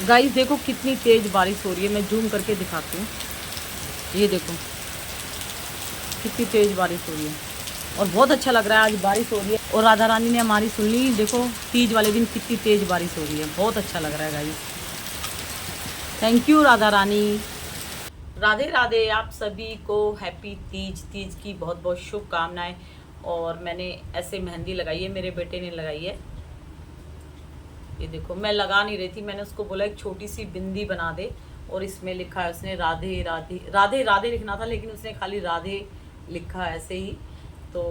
Guys देखो कितनी तेज़ बारिश हो रही है, मैं जूम करके दिखाती हूँ। ये देखो कितनी तेज़ बारिश हो रही है और बहुत अच्छा लग रहा है। आज बारिश हो रही है और राधा रानी ने हमारी सुन ली। देखो तीज वाले दिन कितनी तेज़ बारिश हो रही है, बहुत अच्छा लग रहा है guys. Thank you Radha Rani. Radhe Radhe. आप सभी को हैप्पी तीज। तीज की बहुत बहुत शुभकामनाएं। और मैंने ऐसे मेहंदी लगाई है, मेरे बेटे ने लगाई है। ये देखो, मैं लगा नहीं रही थी, मैंने उसको बोला एक छोटी सी बिंदी बना दे और इसमें लिखा है उसने राधे राधे। राधे राधे लिखना था लेकिन उसने खाली राधे लिखा ऐसे ही। तो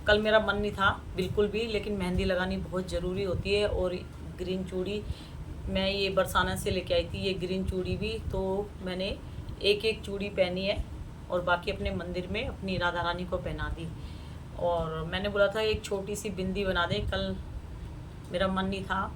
कल मेरा मन नहीं था बिल्कुल भी, लेकिन मेहंदी लगानी बहुत ज़रूरी होती है। और ग्रीन चूड़ी मैं ये बरसाना से लेके आई थी, ये ग्रीन चूड़ी भी। तो मैंने एक एक चूड़ी पहनी है और बाकी अपने मंदिर में अपनी राधा रानी को पहना दी। और मैंने बोला था एक छोटी सी बिंदी बना दे, कल मेरा मन नहीं था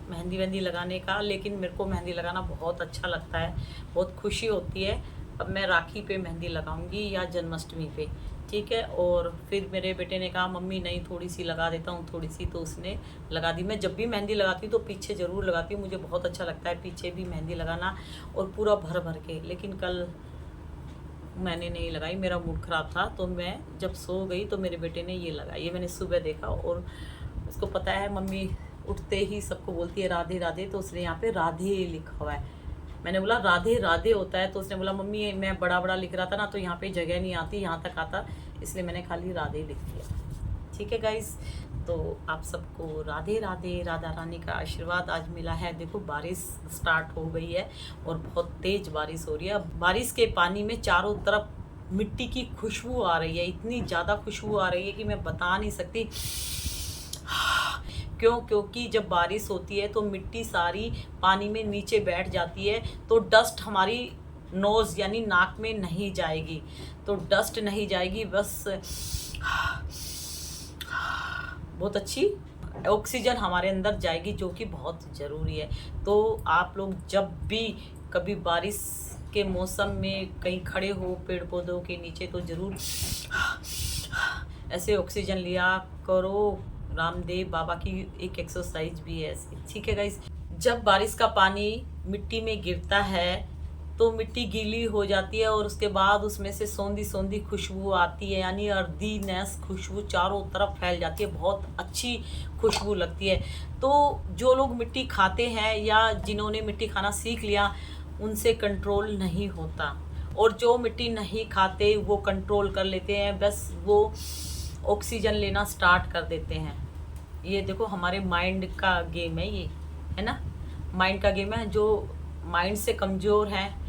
मेहंदी वहंदी लगाने का, लेकिन मेरे को मेहंदी लगाना बहुत अच्छा लगता है, बहुत खुशी होती है। अब मैं राखी पे मेहंदी लगाऊंगी या जन्माष्टमी पे, ठीक है। और फिर मेरे बेटे ने कहा मम्मी नहीं थोड़ी सी लगा देता हूँ थोड़ी सी, तो उसने लगा दी। मैं जब भी मेहंदी लगाती हूँ तो पीछे ज़रूर लगाती हूँ, मुझे बहुत अच्छा लगता है पीछे भी मेहंदी लगाना और पूरा भर भर के। लेकिन कल मैंने नहीं लगाई, मेरा मूड ख़राब था। तो मैं जब सो गई तो मेरे बेटे ने ये लगाई, ये मैंने सुबह देखा। और उसको पता है मम्मी उठते ही सबको बोलती है राधे राधे, तो उसने यहाँ पे राधे लिखा हुआ है। मैंने बोला राधे राधे होता है, तो उसने बोला मम्मी मैं बड़ा बड़ा लिख रहा था ना तो यहाँ पे जगह नहीं आती, यहाँ तक आता, इसलिए मैंने खाली राधे लिख दिया। ठीक है गाइस, तो आप सबको राधे राधे। राधा रानी का आशीर्वाद आज मिला है। देखो बारिश स्टार्ट हो गई है और बहुत तेज बारिश हो रही है। बारिश के पानी में चारों तरफ मिट्टी की खुशबू आ रही है, इतनी ज़्यादा खुशबू आ रही है कि मैं बता नहीं सकती। क्योंकि जब बारिश होती है तो मिट्टी सारी पानी में नीचे बैठ जाती है, तो डस्ट हमारी नोज़ यानी नाक में नहीं जाएगी, तो डस्ट नहीं जाएगी, बस बहुत अच्छी ऑक्सीजन हमारे अंदर जाएगी, जो कि बहुत ज़रूरी है। तो आप लोग जब भी कभी बारिश के मौसम में कहीं खड़े हो पेड़ पौधों के नीचे, तो ज़रूर ऐसे ऑक्सीजन लिया करो। रामदेव बाबा की एक एक्सरसाइज भी है ऐसी, ठीक है गाइस। जब बारिश का पानी मिट्टी में गिरता है तो मिट्टी गीली हो जाती है और उसके बाद उसमें से सौंधी सौंधी खुशबू आती है, यानी अर्दीनेस खुशबू चारों तरफ फैल जाती है, बहुत अच्छी खुशबू लगती है। तो जो लोग मिट्टी खाते हैं या जिन्होंने मिट्टी खाना सीख लिया उनसे कंट्रोल नहीं होता, और जो मिट्टी नहीं खाते वो कंट्रोल कर लेते हैं, बस वो ऑक्सीजन लेना स्टार्ट कर देते हैं। ये देखो हमारे माइंड का गेम है ये, है ना, माइंड का गेम है। जो माइंड से कमज़ोर हैं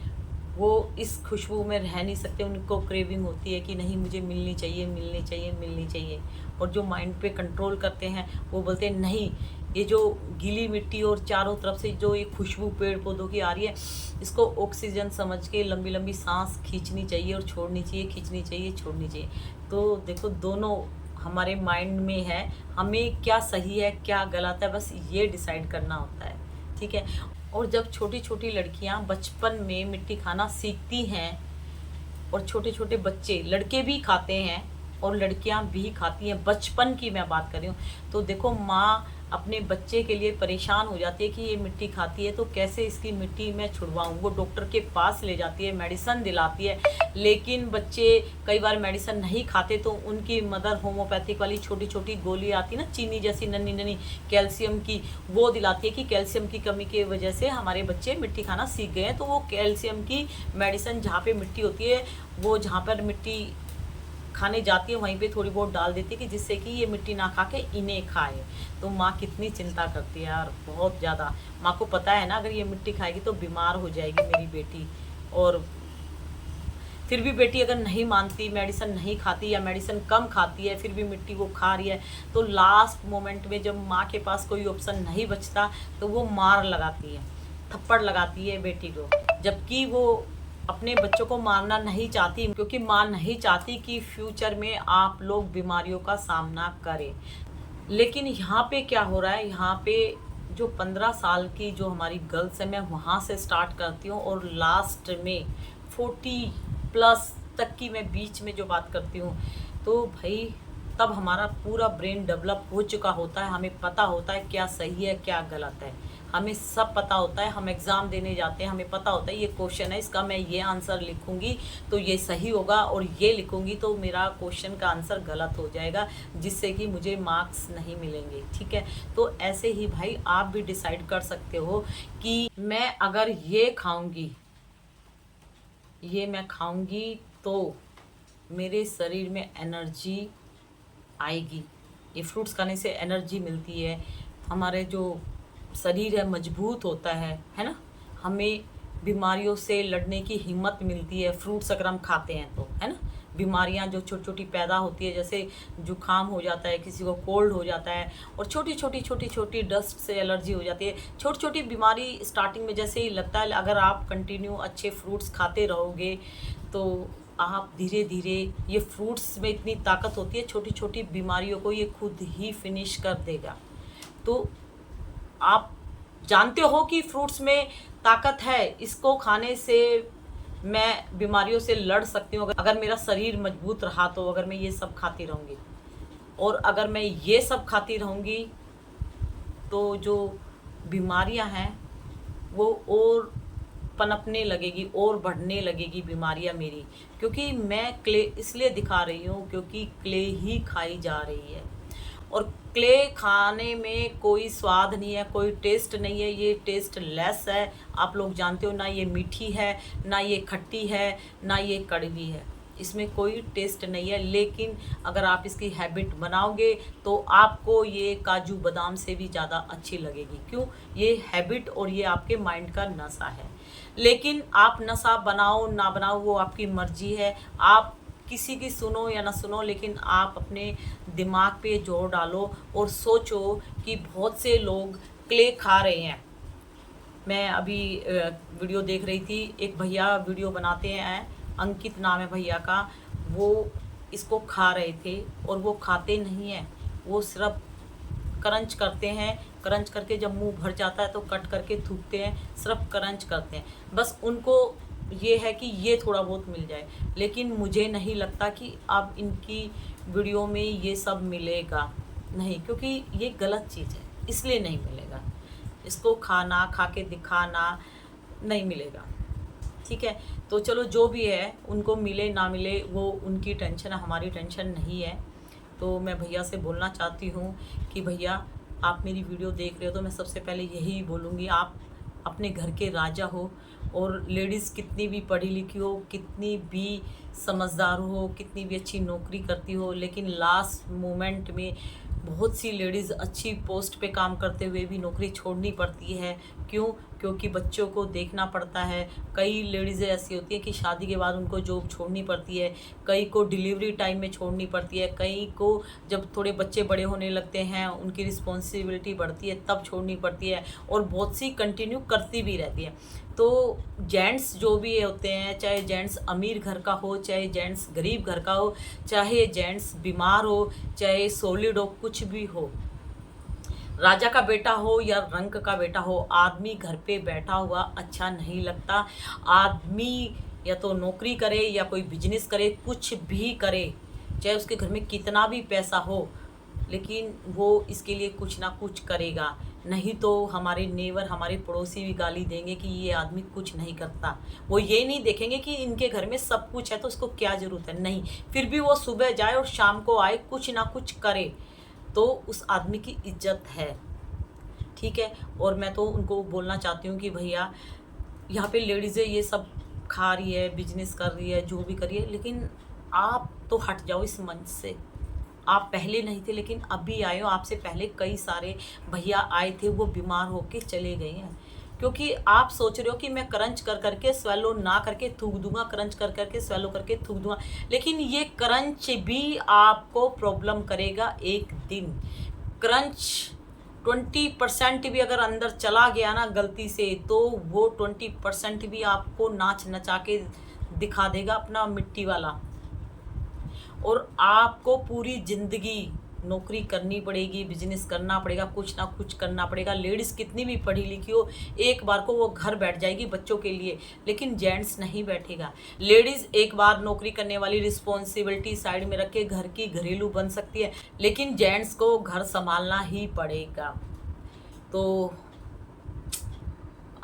वो इस खुशबू में रह नहीं सकते, उनको क्रेविंग होती है कि नहीं मुझे मिलनी चाहिए मिलनी चाहिए मिलनी चाहिए। और जो माइंड पे कंट्रोल करते हैं वो बोलते हैं नहीं, ये जो गीली मिट्टी और चारों तरफ से जो ये खुशबू पेड़ पौधों की आ रही है, इसको ऑक्सीजन समझ के लंबी लंबी सांस खींचनी चाहिए और छोड़नी चाहिए, खींचनी चाहिए छोड़नी चाहिए। तो देखो दोनों हमारे माइंड में है, हमें क्या सही है क्या गलत है बस ये डिसाइड करना होता है, ठीक है। और जब छोटी छोटी लड़कियां बचपन में मिट्टी खाना सीखती हैं, और छोटे छोटे बच्चे लड़के भी खाते हैं और लड़कियां भी खाती हैं, बचपन की मैं बात कर रही हूँ, तो देखो माँ अपने बच्चे के लिए परेशान हो जाती है कि ये मिट्टी खाती है तो कैसे इसकी मिट्टी मैं छुड़वाऊँ। वो डॉक्टर के पास ले जाती है, मेडिसिन दिलाती है, लेकिन बच्चे कई बार मेडिसिन नहीं खाते तो उनकी मदर होम्योपैथिक वाली छोटी छोटी गोली आती है ना, चीनी जैसी नन्ही नन्ही कैल्शियम की, वो दिलाती है कि कैल्शियम की कमी की वजह से हमारे बच्चे मिट्टी खाना सीख गए हैं। तो वो कैल्शियम की मेडिसिन जहाँ पे मिट्टी होती है, वो जहाँ पर मिट्टी खाने जाती है वहीं पे थोड़ी बहुत डाल देती है कि जिससे कि ये मिट्टी ना खा के इन्हें खाए। तो माँ कितनी चिंता करती है यार, बहुत ज़्यादा। माँ को पता है ना अगर ये मिट्टी खाएगी तो बीमार हो जाएगी मेरी बेटी, और फिर भी बेटी अगर नहीं मानती, मेडिसिन नहीं खाती या मेडिसिन कम खाती है, फिर भी मिट्टी वो खा रही है, तो लास्ट मोमेंट में जब माँ के पास कोई ऑप्शन नहीं बचता तो वो मार लगाती है, थप्पड़ लगाती है बेटी को, जबकि वो अपने बच्चों को मारना नहीं चाहती, क्योंकि माँ नहीं चाहती कि फ्यूचर में आप लोग बीमारियों का सामना करें। लेकिन यहाँ पे क्या हो रहा है, यहाँ पे जो 15 साल की जो हमारी गर्ल्स है, मैं वहाँ से स्टार्ट करती हूँ और लास्ट में 40 प्लस तक की मैं बीच में जो बात करती हूँ, तो भाई तब हमारा पूरा ब्रेन डेवलप हो चुका होता है, हमें पता होता है क्या सही है क्या गलत है। हमें सब पता होता है, हम एग्ज़ाम देने जाते हैं, हमें पता होता है ये क्वेश्चन है, इसका मैं ये आंसर लिखूंगी तो ये सही होगा, और ये लिखूंगी तो मेरा क्वेश्चन का आंसर गलत हो जाएगा, जिससे कि मुझे मार्क्स नहीं मिलेंगे। ठीक है, तो ऐसे ही भाई आप भी डिसाइड कर सकते हो कि मैं अगर ये खाऊंगी, ये मैं खाऊंगी तो मेरे शरीर में एनर्जी आएगी। ये फ्रूट्स खाने से एनर्जी मिलती है, हमारे जो शरीर है मजबूत होता है ना, हमें बीमारियों से लड़ने की हिम्मत मिलती है फ्रूट्स अगर हम खाते हैं तो, है ना। बीमारियां जो छोटी छोटी पैदा होती है, जैसे जुकाम हो जाता है, किसी को कोल्ड हो जाता है, और छोटी छोटी डस्ट से एलर्जी हो जाती है। छोटी छोटी बीमारी स्टार्टिंग में जैसे ही लगता है, अगर आप कंटिन्यू अच्छे फ्रूट्स खाते रहोगे तो आप धीरे धीरे, ये फ्रूट्स में इतनी ताकत होती है, छोटी छोटी बीमारियों को ये खुद ही फिनिश कर देगा। तो आप जानते हो कि फ्रूट्स में ताकत है, इसको खाने से मैं बीमारियों से लड़ सकती हूँ अगर मेरा शरीर मजबूत रहा तो, अगर मैं ये सब खाती रहूँगी। और अगर मैं ये सब खाती रहूँगी तो जो बीमारियां हैं वो और पनपने लगेगी और बढ़ने लगेगी बीमारियां मेरी, क्योंकि मैं क्ले इसलिए दिखा रही हूँ क्योंकि क्ले ही खाई जा रही है। और क्ले खाने में कोई स्वाद नहीं है, कोई टेस्ट नहीं है, ये टेस्ट लेस है। आप लोग जानते हो ना, ये मीठी है, ना ये खट्टी है, ना ये कड़वी है, इसमें कोई टेस्ट नहीं है। लेकिन अगर आप इसकी हैबिट बनाओगे तो आपको ये काजू बादाम से भी ज़्यादा अच्छी लगेगी। क्यों? ये हैबिट और ये आपके माइंड का नशा है। लेकिन आप नशा बनाओ ना बनाओ वो आपकी मर्जी है, आप किसी की सुनो या ना सुनो, लेकिन आप अपने दिमाग पे जोर डालो और सोचो कि बहुत से लोग क्ले खा रहे हैं। मैं अभी वीडियो देख रही थी, एक भैया वीडियो बनाते हैं, अंकित नाम है भैया का, वो इसको खा रहे थे और वो खाते नहीं हैं, वो सिर्फ क्रंच करते हैं। क्रंच करके जब मुंह भर जाता है तो कट करके थूकते हैं, सिर्फ क्रंच करते हैं। बस उनको ये है कि ये थोड़ा बहुत मिल जाए, लेकिन मुझे नहीं लगता कि अब इनकी वीडियो में ये सब मिलेगा, नहीं, क्योंकि ये गलत चीज़ है, इसलिए नहीं मिलेगा। इसको खाना, खा के दिखाना नहीं मिलेगा। ठीक है, तो चलो जो भी है, उनको मिले ना मिले वो उनकी टेंशन है, हमारी टेंशन नहीं है। तो मैं भैया से बोलना चाहती हूँ कि भैया आप मेरी वीडियो देख रहे हो तो मैं सबसे पहले यही बोलूँगी, आप अपने घर के राजा हो। और लेडीज़ कितनी भी पढ़ी लिखी हो, कितनी भी समझदार हो, कितनी भी अच्छी नौकरी करती हो, लेकिन लास्ट मोमेंट में बहुत सी लेडीज़ अच्छी पोस्ट पे काम करते हुए भी नौकरी छोड़नी पड़ती है। क्यों? क्योंकि बच्चों को देखना पड़ता है। कई लेडीज़ें ऐसी होती हैं कि शादी के बाद उनको जॉब छोड़नी पड़ती है, कई को डिलीवरी टाइम में छोड़नी पड़ती है, कई को जब थोड़े बच्चे बड़े होने लगते हैं, उनकी रिस्पॉन्सिबिलिटी बढ़ती है तब छोड़नी पड़ती है, और बहुत सी कंटिन्यू करती भी रहती है। तो जेंट्स जो भी होते हैं, चाहे जेंट्स अमीर घर का हो, चाहे जेंट्स गरीब घर का हो, चाहे जेंट्स बीमार हो, चाहे सॉलिड हो, कुछ भी हो, राजा का बेटा हो या रंक का बेटा हो, आदमी घर पे बैठा हुआ अच्छा नहीं लगता। आदमी या तो नौकरी करे या कोई बिजनेस करे, कुछ भी करे, चाहे उसके घर में कितना भी पैसा हो, लेकिन वो इसके लिए कुछ ना कुछ करेगा। नहीं तो हमारे नेवर, हमारे पड़ोसी भी गाली देंगे कि ये आदमी कुछ नहीं करता। वो ये नहीं देखेंगे कि इनके घर में सब कुछ है तो उसको क्या ज़रूरत है, नहीं, फिर भी वो सुबह जाए और शाम को आए, कुछ ना कुछ करे, तो उस आदमी की इज्जत है। ठीक है, और मैं तो उनको बोलना चाहती हूँ कि भैया यहाँ पे लेडीज़ें ये सब खा रही है, बिजनेस कर रही है, जो भी कर रही है, लेकिन आप तो हट जाओ इस मंच से। आप पहले नहीं थे लेकिन अभी आए हो, आपसे पहले कई सारे भैया आए थे, वो बीमार होके चले गए हैं, क्योंकि आप सोच रहे हो कि मैं क्रंच कर करके स्वेलो ना करके थूक दूंगा, क्रंच कर करके स्वेलो करके थूक दूंगा, लेकिन ये क्रंच भी आपको प्रॉब्लम करेगा एक दिन। क्रंच 20% भी अगर अंदर चला गया ना गलती से, तो वो 20% भी आपको नाच नचा के दिखा देगा अपना मिट्टी वाला। और आपको पूरी ज़िंदगी नौकरी करनी पड़ेगी, बिजनेस करना पड़ेगा, कुछ ना कुछ करना पड़ेगा। लेडीज़ कितनी भी पढ़ी लिखी हो, एक बार को वो घर बैठ जाएगी बच्चों के लिए, लेकिन जेंट्स नहीं बैठेगा। लेडीज़ एक बार नौकरी करने वाली रिस्पॉन्सिबिलिटी साइड में रख के घर की घरेलू बन सकती है, लेकिन जेंट्स को घर संभालना ही पड़ेगा। तो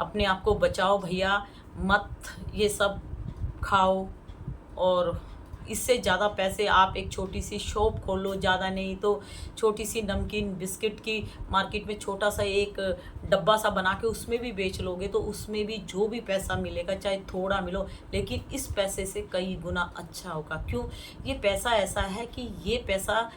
अपने आप को बचाओ भैया, मत ये सब खाओ। और इससे ज़्यादा पैसे आप एक छोटी सी शॉप खोलो, ज़्यादा नहीं तो छोटी सी नमकीन बिस्किट की मार्केट में छोटा सा एक डब्बा सा बना के उसमें भी बेच लोगे तो उसमें भी जो भी पैसा मिलेगा, चाहे थोड़ा मिलो, लेकिन इस पैसे से कई गुना अच्छा होगा। क्यों? ये पैसा ऐसा है कि ये पैसा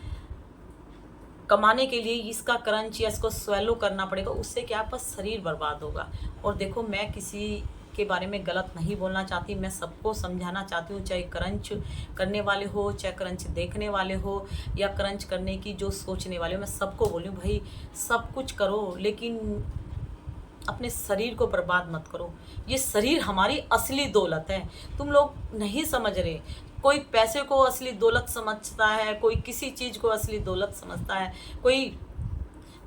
कमाने के लिए इसका क्रंच या इसको स्वेलो करना पड़ेगा, उससे क्या आपका शरीर बर्बाद होगा। और देखो, मैं किसी के बारे में गलत नहीं बोलना चाहती, मैं सबको समझाना चाहती हूँ, चाहे क्रंच करने वाले हो, चाहे क्रंच देखने वाले हो, या क्रंच करने की जो सोचने वाले हो, मैं सबको बोलूँ भाई सब कुछ करो, लेकिन अपने शरीर को बर्बाद मत करो। ये शरीर हमारी असली दौलत है, तुम लोग नहीं समझ रहे। कोई पैसे को असली दौलत समझता है, कोई किसी चीज़ को असली दौलत समझता है, कोई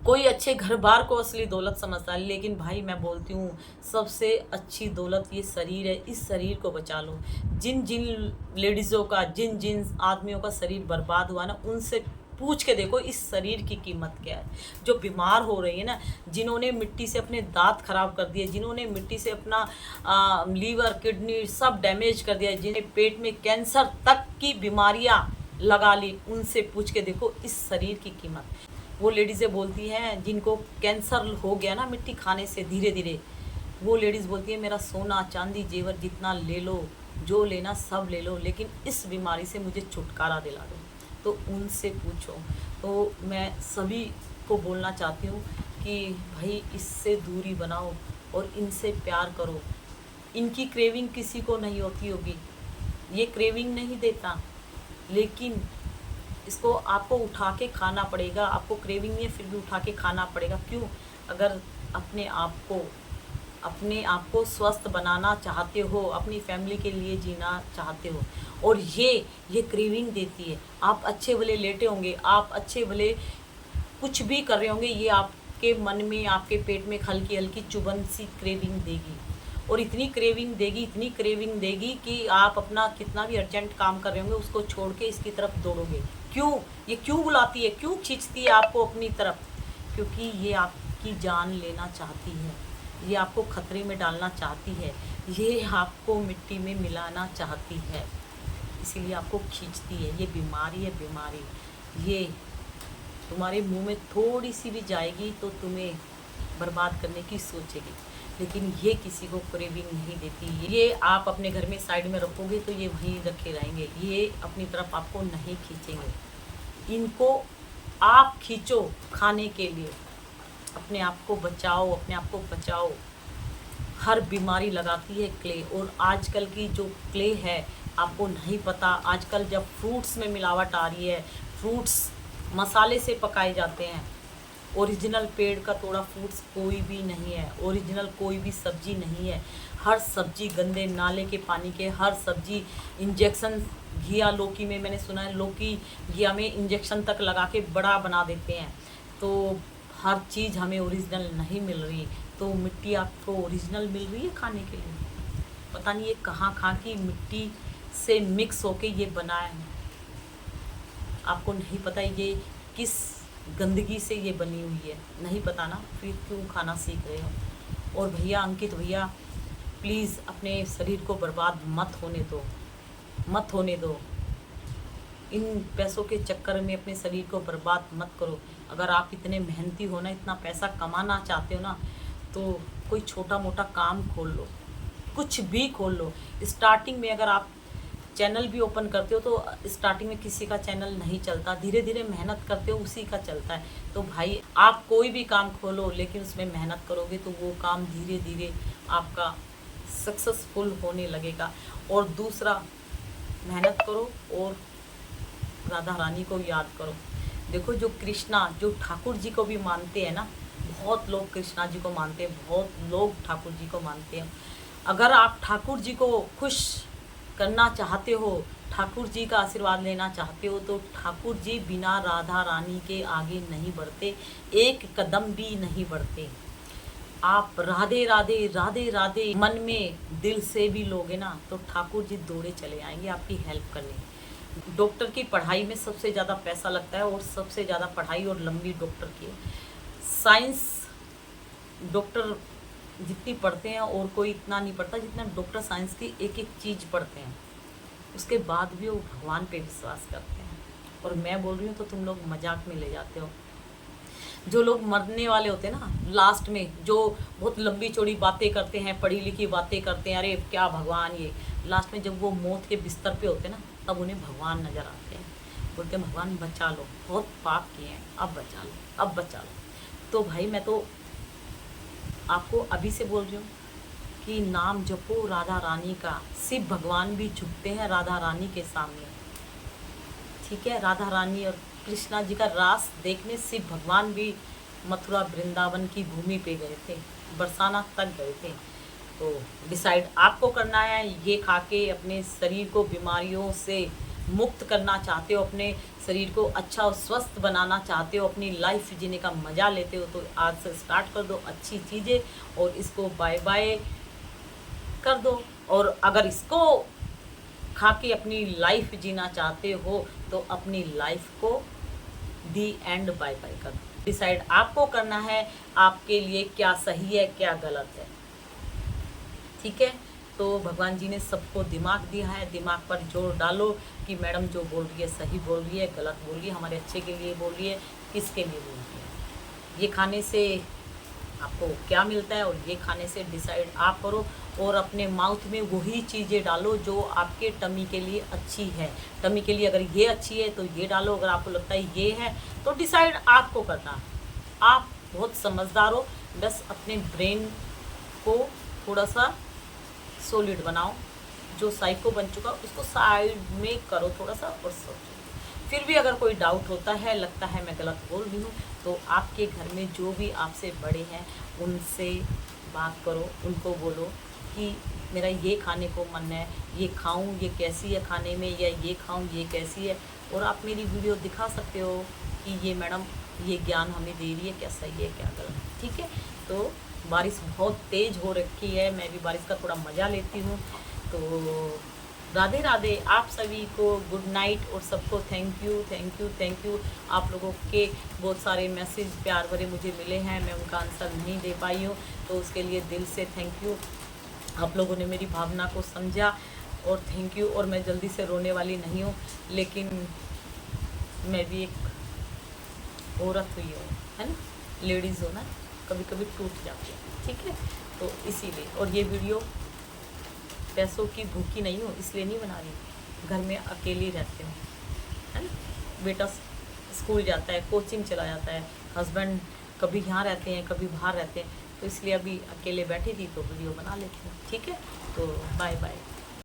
कोई अच्छे घर बार को असली दौलत समझता है, लेकिन भाई मैं बोलती हूँ सबसे अच्छी दौलत ये शरीर है। इस शरीर को बचा लो। जिन जिन लेडीज़ों का, जिन जिन आदमियों का शरीर बर्बाद हुआ ना, उनसे पूछ के देखो इस शरीर की कीमत क्या है। जो बीमार हो रही है ना, जिन्होंने मिट्टी से अपने दांत खराब कर दिए, जिन्होंने मिट्टी से अपना लीवर किडनी सब डैमेज कर दिया, जिन्हें पेट में कैंसर तक की बीमारियां लगा ली, उनसे पूछ के देखो इस शरीर की कीमत। वो लेडीज़ें बोलती हैं जिनको कैंसर हो गया ना मिट्टी खाने से धीरे धीरे, वो लेडीज़ बोलती है मेरा सोना चांदी जेवर जितना ले लो, जो लेना सब ले लो, लेकिन इस बीमारी से मुझे छुटकारा दिला दो। तो उनसे पूछो। तो मैं सभी को बोलना चाहती हूँ कि भाई इससे दूरी बनाओ और इनसे प्यार करो। इनकी क्रेविंग किसी को नहीं होती होगी, ये क्रेविंग नहीं देता, लेकिन इसको आपको उठा के खाना पड़ेगा। आपको क्रेविंग नहीं है फिर भी उठा के खाना पड़ेगा। क्यों? अगर अपने आप को स्वस्थ बनाना चाहते हो, अपनी फैमिली के लिए जीना चाहते हो, और ये क्रेविंग देती है। आप अच्छे भले लेटे होंगे, आप अच्छे भले कुछ भी कर रहे होंगे, ये आपके मन में, आपके पेट में हल्की हल्की चुभन सी क्रेविंग देगी, और इतनी क्रेविंग देगी कि आप अपना कितना भी अर्जेंट काम कर रहे होंगे उसको छोड़ के इसकी तरफ दौड़ोगे। क्यों? ये क्यों बुलाती है, क्यों खींचती है आपको अपनी तरफ? क्योंकि ये आपकी जान लेना चाहती है, ये आपको खतरे में डालना चाहती है, ये आपको मिट्टी में मिलाना चाहती है, इसीलिए आपको खींचती है। ये बीमारी है, बीमारी। ये तुम्हारे मुंह में थोड़ी सी भी जाएगी तो तुम्हें बर्बाद करने की सोचेगी, लेकिन ये किसी को क्रेविंग नहीं देती। ये आप अपने घर में साइड में रखोगे तो ये वहीं रखे रहेंगे, ये अपनी तरफ आपको नहीं खींचेंगे। इनको आप खींचो खाने के लिए। अपने आप को बचाओ, अपने आप को बचाओ। हर बीमारी लगाती है क्ले, और आजकल की जो क्ले है आपको नहीं पता। आजकल जब फ्रूट्स में मिलावट आ रही है, फ्रूट्स मसाले से पकाए जाते हैं, ओरिजिनल पेड़ का तोड़ा फ्रूट्स कोई भी नहीं है, ओरिजिनल कोई भी सब्जी नहीं है। हर सब्जी गंदे नाले के पानी के, हर सब्जी इंजेक्शन। घिया लौकी में मैंने सुना है लौकी घिया में इंजेक्शन तक लगा के बड़ा बना देते हैं। तो हर चीज़ हमें ओरिजिनल नहीं मिल रही, तो मिट्टी आपको ओरिजिनल मिल रही है खाने के लिए? पता नहीं ये कहाँ की मिट्टी से मिक्स होके ये बना है, आपको नहीं पता ये किस गंदगी से ये बनी हुई है, नहीं पता ना, फिर क्यों खाना सीख रहे हो? और भैया अंकित भैया, प्लीज़ अपने शरीर को बर्बाद मत होने दो। इन पैसों के चक्कर में अपने शरीर को बर्बाद मत करो। अगर आप इतने मेहनती हो ना, इतना पैसा कमाना चाहते हो ना, तो कोई छोटा मोटा काम खोल लो, कुछ भी खोल लो। स्टार्टिंग में अगर आप चैनल भी ओपन करते हो तो स्टार्टिंग में किसी का चैनल नहीं चलता, धीरे धीरे मेहनत करते हो उसी का चलता है। तो भाई आप कोई भी काम खोलो, लेकिन उसमें मेहनत करोगे तो वो काम धीरे धीरे आपका सक्सेसफुल होने लगेगा। और दूसरा, मेहनत करो और राधा रानी को याद करो। देखो, जो कृष्णा, जो ठाकुर जी को भी मानते हैं ना, बहुत लोग कृष्णा जी को मानते हैं, बहुत लोग ठाकुर जी को मानते हैं। अगर आप ठाकुर जी को खुश करना चाहते हो, ठाकुर जी का आशीर्वाद लेना चाहते हो, तो ठाकुर जी बिना राधा रानी के आगे नहीं बढ़ते, एक कदम भी नहीं बढ़ते। आप राधे राधे राधे राधे मन में दिल से भी लोगे ना, तो ठाकुर जी दौड़े चले आएंगे आपकी हेल्प करने। डॉक्टर की पढ़ाई में सबसे ज़्यादा पैसा लगता है, और सबसे ज़्यादा पढ़ाई और लंबी डॉक्टर की। साइंस डॉक्टर जितनी पढ़ते हैं और कोई इतना नहीं पढ़ता जितना डॉक्टर साइंस की एक एक चीज़ पढ़ते हैं, उसके बाद भी वो भगवान पे विश्वास करते हैं। और मैं बोल रही हूँ तो तुम लोग मजाक में ले जाते हो। जो लोग मरने वाले होते हैं ना, लास्ट में जो बहुत लंबी चौड़ी बातें करते हैं, पढ़ी लिखी बातें करते हैं, अरे क्या भगवान ये, लास्ट में जब वो मौत के बिस्तर पे होते हैं ना, तब उन्हें भगवान नज़र आते हैं। बोलते हैं भगवान बचा लो, बहुत पाप किए हैं, अब बचा लो, अब बचा लो। तो भाई मैं तो आपको अभी से बोल रही हूँ कि नाम जपो राधा रानी का। शिव भगवान भी झुकते हैं राधा रानी के सामने, ठीक है। राधा रानी और कृष्णा जी का रास देखने शिव भगवान भी मथुरा वृंदावन की भूमि पे गए थे, बरसाना तक गए थे। तो डिसाइड आपको करना है, ये खा के अपने शरीर को बीमारियों से मुक्त करना चाहते हो, अपने शरीर को अच्छा और स्वस्थ बनाना चाहते हो, अपनी लाइफ जीने का मज़ा लेते हो, तो आज से स्टार्ट कर दो अच्छी चीज़ें और इसको बाय बाय कर दो। और अगर इसको खा के अपनी लाइफ जीना चाहते हो तो अपनी लाइफ को दी एंड बाय बाय कर दो। डिसाइड आपको करना है, आपके लिए क्या सही है क्या गलत है, ठीक है। तो भगवान जी ने सबको दिमाग दिया है, दिमाग पर जोर डालो कि मैडम जो बोल रही है सही बोल रही है, गलत बोल रही है, हमारे अच्छे के लिए बोल रही है, किसके लिए बोल रही है, ये खाने से आपको क्या मिलता है और ये खाने से डिसाइड आप करो। और अपने माउथ में वही चीज़ें डालो जो आपके टमी के लिए अच्छी है। टमी के लिए अगर ये अच्छी है तो ये डालो, अगर आपको लगता है ये है तो डिसाइड आपको करना। आप बहुत समझदार हो, बस अपने ब्रेन को थोड़ा सा सॉलिड बनाओ, जो साइको बन चुका उसको साइड में करो थोड़ा सा और सोचो। फिर भी अगर कोई डाउट होता है, लगता है मैं गलत बोल रही हूँ, तो आपके घर में जो भी आपसे बड़े हैं उनसे बात करो, उनको बोलो कि मेरा ये खाने को मन है, ये खाऊं, ये कैसी है खाने में, या ये खाऊं, ये कैसी है। और आप मेरी वीडियो दिखा सकते हो कि ये मैडम ये ज्ञान हमें दे रही है, क्या सही है क्या गलत, ठीक है। तो बारिश बहुत तेज़ हो रखी है, मैं भी बारिश का थोड़ा मज़ा लेती हूँ। तो राधे राधे, आप सभी को गुड नाइट और सबको thank you thank you thank you. आप लोगों के बहुत सारे मैसेज प्यार भरे मुझे मिले हैं, मैं उनका आंसर नहीं दे पाई हूँ, तो उसके लिए दिल से थैंक यू। आप लोगों ने मेरी भावना को समझा और थैंक यू। और मैं जल्दी से रोने वाली नहीं हूँ, लेकिन मैं भी एक औरत हुई हूँ, है ना, लेडीज़ हो ना, कभी कभी टूट जाती है, ठीक है। तो इसीलिए, और ये वीडियो पैसों की भूखी नहीं हूँ इसलिए नहीं बना रही, घर में अकेली रहती हूँ, है ना। बेटा स्कूल जाता है, कोचिंग चला जाता है, हस्बैंड कभी यहाँ रहते हैं कभी बाहर रहते हैं, तो इसलिए अभी अकेले बैठी थी तो वीडियो बना लेती हूँ, ठीक है। तो बाय बाय।